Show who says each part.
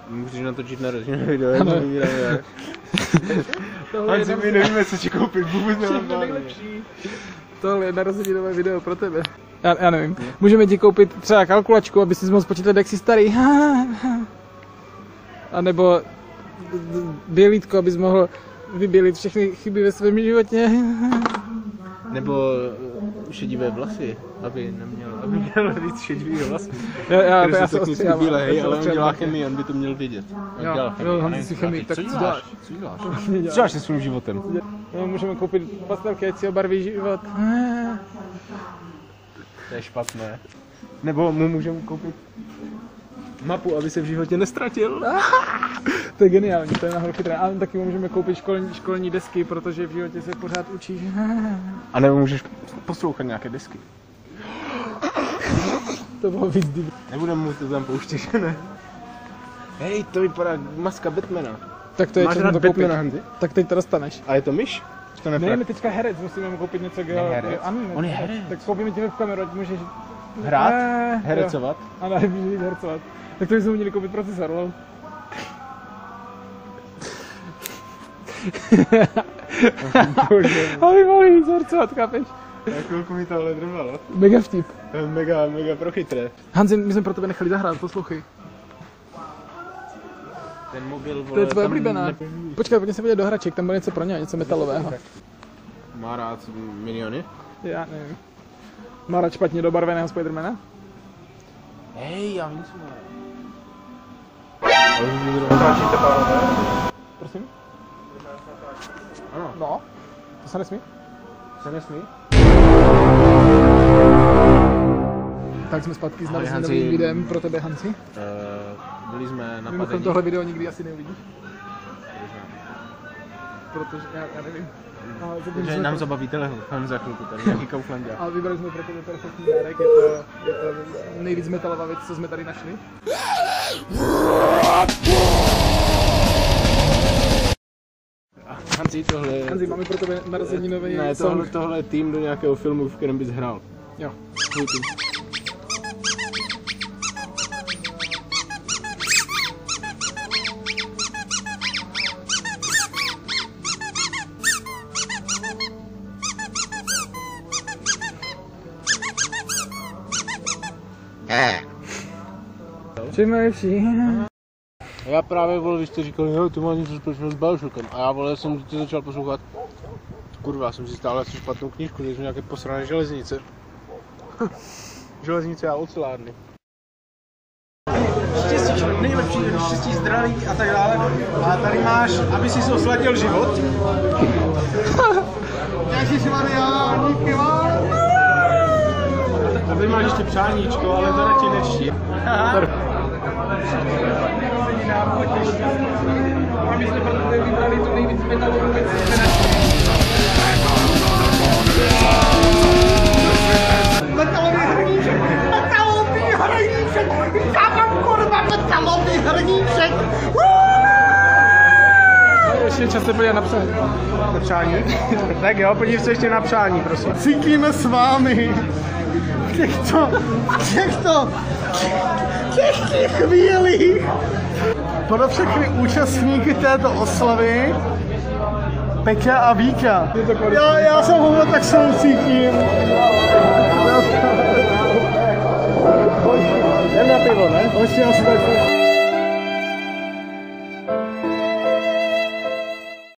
Speaker 1: Můžeš natočit narozeninové video, jak to vybíráme. Hanzi, my nevíme, co ti koupit, vůbec nemáme.
Speaker 2: Tohle je narozeninové video pro tebe. Já nevím. Můžeme ti koupit třeba kalkulačku, aby si mohl spočítat, jak jsi starý. A nebo bělítko, abys mohl vybělit všechny chyby ve svém životě.
Speaker 1: Nebo šedivé vlasy, aby měl víc šedivých vlasů.
Speaker 2: Já se ostříhám.
Speaker 1: Ale on dělá chemii, on by to měl vědět.
Speaker 2: Jo, Hanzi si chemii, tak co děláš?
Speaker 1: Co děláš se svým životem?
Speaker 2: No, můžeme koupit pastelky, ať si obarví život.
Speaker 1: To je špatné. Nebo mu můžeme koupit mapu, aby se v životě nestratil.
Speaker 2: To je geniální, to je nahoru chytré. Ale taky můžeme koupit školní desky, protože v životě se pořád učíš.
Speaker 1: A nebo můžeš poslouchat nějaké desky.
Speaker 2: To bylo víc divné.
Speaker 1: Nebudeme mu to tam pouštět, že ne? Hej, to vypadá maska Batmana.
Speaker 2: Tak to je
Speaker 1: Máš rád
Speaker 2: to koupit.
Speaker 1: Batmana, Hanzi?
Speaker 2: Tak teď to dostaneš.
Speaker 1: A je to myš?
Speaker 2: Ne, my teďka herec, musíme koupit něco,
Speaker 1: herec?
Speaker 2: Ano,
Speaker 1: On je herec.
Speaker 2: Tak koupíme ti v kameru, ať můžeš
Speaker 1: Hrát? Herecovat?
Speaker 2: Ano, můžeš jít hercovat. Tak to bychom měli koupit procesor, lol. Ale mohli jít hercovat, chápeš?
Speaker 1: Jak chvilku mi tohle trvalo.
Speaker 2: Mega vtip.
Speaker 1: To je mega prochytré.
Speaker 2: Hanzi, my jsme pro tebe nechali zahrát, poslouchej.
Speaker 1: Ten mobil, vole,
Speaker 2: To je tvoje oblíbená. Počkej, pojďme se podívat do hraček, tam bylo něco pro něj, něco metalového.
Speaker 1: Má rád miniony?
Speaker 2: Já nevím. Má rád špatně dobarveného Spidermana?
Speaker 1: Hej, já vím, co má.
Speaker 2: Prosím?
Speaker 1: Ano.
Speaker 2: No. To se nesmí?
Speaker 1: Se nesmí?
Speaker 2: Tak jsme zpátky s
Speaker 1: Ahoj,
Speaker 2: narozeninovým
Speaker 1: Hanzi.
Speaker 2: videem pro tebe, Hanzi.
Speaker 1: Byli jsme
Speaker 2: Mimochodem
Speaker 1: napadeni.
Speaker 2: tohle video nikdy asi neuvidíš. Protože já nevím.
Speaker 1: Že nám zabaví telefon za chvilku, tady nějaký Kauflandia.
Speaker 2: A vybrali jsme pro tebe perfektní dárek, je to nejvíc metalová věc, co jsme tady našli. Hanzi, máme pro tebe narozeninový song.
Speaker 1: Tohle je tým do nějakého filmu, v kterém bys hrál.
Speaker 2: Jo, tvůj tým. Přemýšlí.
Speaker 1: Já právě, vole, vy jste říkali, jo, tu má něco společného s Bioshockem. A já, vole, jsem to začal poslouchat. Kurva, jsem si stál asi špatnou knížku, že jsou nějaké posrané železnice. Železnice a ocelárny. Štěstí, nejlepší, štěstí, zdraví a tak dále. A tady máš, aby si osladil život. Ježišmarja, díky vám. A tady máš ještě přáníčko, ale to radši nečti.
Speaker 2: A my jsme pro tebe vybrali tu nejvíc metalovou věc, co jsme našli.
Speaker 3: Metalový hrníček! Metalový hrníček! Já mám kurva metalový hrníček!
Speaker 2: Ještě čas se podívat na
Speaker 1: Přání? Tak jo, podívej se ještě na přání, prosím.
Speaker 3: Cítíme s vámi těchto chvílích pro všechny účastníky této oslavy Peťa a Víťa. Já jsem ho tak soucítím. Jdem na pivo, ne? Ještě asi tak.